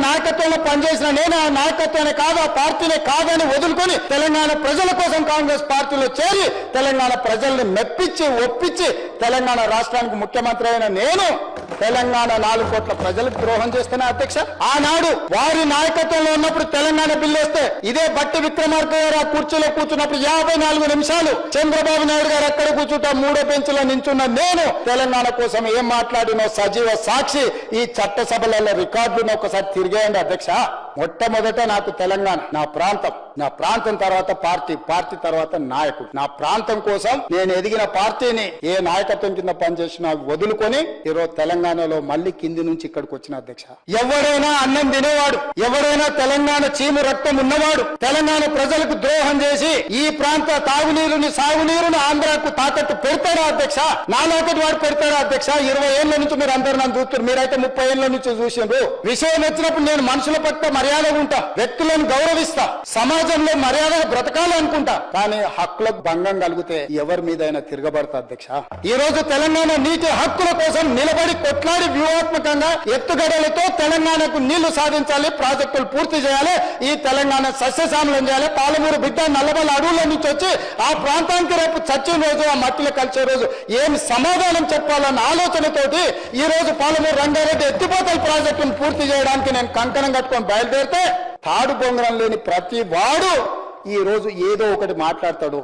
నాయకత్వంలో పనిచేసిన నేను ఆ నాయకత్వాన్ని కాదు, ఆ పార్టీనే కాదని వదులుకొని తెలంగాణ ప్రజల కోసం కాంగ్రెస్ పార్టీలో చేరి తెలంగాణ ప్రజల్ని మెప్పించి ఒప్పించి తెలంగాణ రాష్ట్రానికి ముఖ్యమంత్రి అయిన నేను తెలంగాణ 4 కోట్ల ప్రజలకు ద్రోహం చేస్తున్నా అధ్యక్ష. ఆనాడు వారి నాయకత్వంలో ఉన్నప్పుడు తెలంగాణ బిల్లు వస్తే ఇదే బట్టి విక్రమార్క గారు ఆ కుర్చీలో కూర్చున్నప్పుడు 54 నిమిషాలు చంద్రబాబు నాయుడు గారు అక్కడ కూర్చుంటా 3వ బెంచ్లో నించున్న నేను తెలంగాణ కోసం ఏం మాట్లాడినో సజీవ సాక్షి ఈ చట్టసభలలో రికార్డులను ఒకసారి తిరిగేయండి అధ్యక్ష. మొట్టమొదట నాకు తెలంగాణ నా ప్రాంతం తర్వాత పార్టీ తర్వాత నాయకుడు. నా ప్రాంతం కోసం నేను ఎదిగిన పార్టీని ఏ నాయకత్వం కింద పనిచేసినా వదులుకొని ఈరోజు తెలంగాణలో మళ్ళీ కింది నుంచి ఇక్కడికి వచ్చిన అధ్యక్ష. ఎవరైనా అన్నం తినేవాడు, ఎవరైనా తెలంగాణ చీము రక్తం ఉన్నవాడు తెలంగాణ ప్రజలకు ద్రోహం చేసి ఈ ప్రాంత తాగునీరుని సాగునీరుని ఆంధ్రాకు తాకట్టు పెడతారా అధ్యక్ష? నాలాకటి వాడు పెడతారా అధ్యక్ష? 20 ఏళ్ల నుంచి మీరు అందరు నన్ను చూస్తారు, మీరైతే 30 ఏళ్ల నుంచి చూసిండ్రు. విషయం వచ్చినప్పుడు నేను మనుషుల పట్ల మర్యాదగా ఉంటా, వ్యక్తులను గౌరవిస్తా, సమాజంలో మర్యాదగా బ్రతకాలనుకుంటా. కానీ హక్కులకు భంగం కలిగితే ఎవరి మీదైనా తిరగబడతా అధ్యక్ష. ఈ రోజు తెలంగాణ నీటి హక్కుల కోసం నిలబడి కొట్లాడి వ్యూహాత్మకంగా ఎత్తుగడలతో తెలంగాణకు నీళ్లు సాధించాలి, ప్రాజెక్టులు పూర్తి చేయాలి, ఈ తెలంగాణ సస్యశ్యామలం చేయాలి. పాలమూరు బిడ్డ నల్లమల అడవుల నుంచి వచ్చి ఆ ప్రాంతానికి రేపు చచ్చిన రోజు ఆ మట్టిలో కలిసే రోజు ఏం సమాధానం చెప్పాలన్న ఆలోచనతోటి ఈ రోజు పాలమూరు రంగారెడ్డి ఎత్తిపోతల ప్రాజెక్టును పూర్తి చేయడానికి నేను కంకణం కట్టుకొని బయలుదేరితే తాడు బొంగరం లేని ప్రతి వాడు ఈ రోజు ఏదో ఒకటి మాట్లాడతాడు.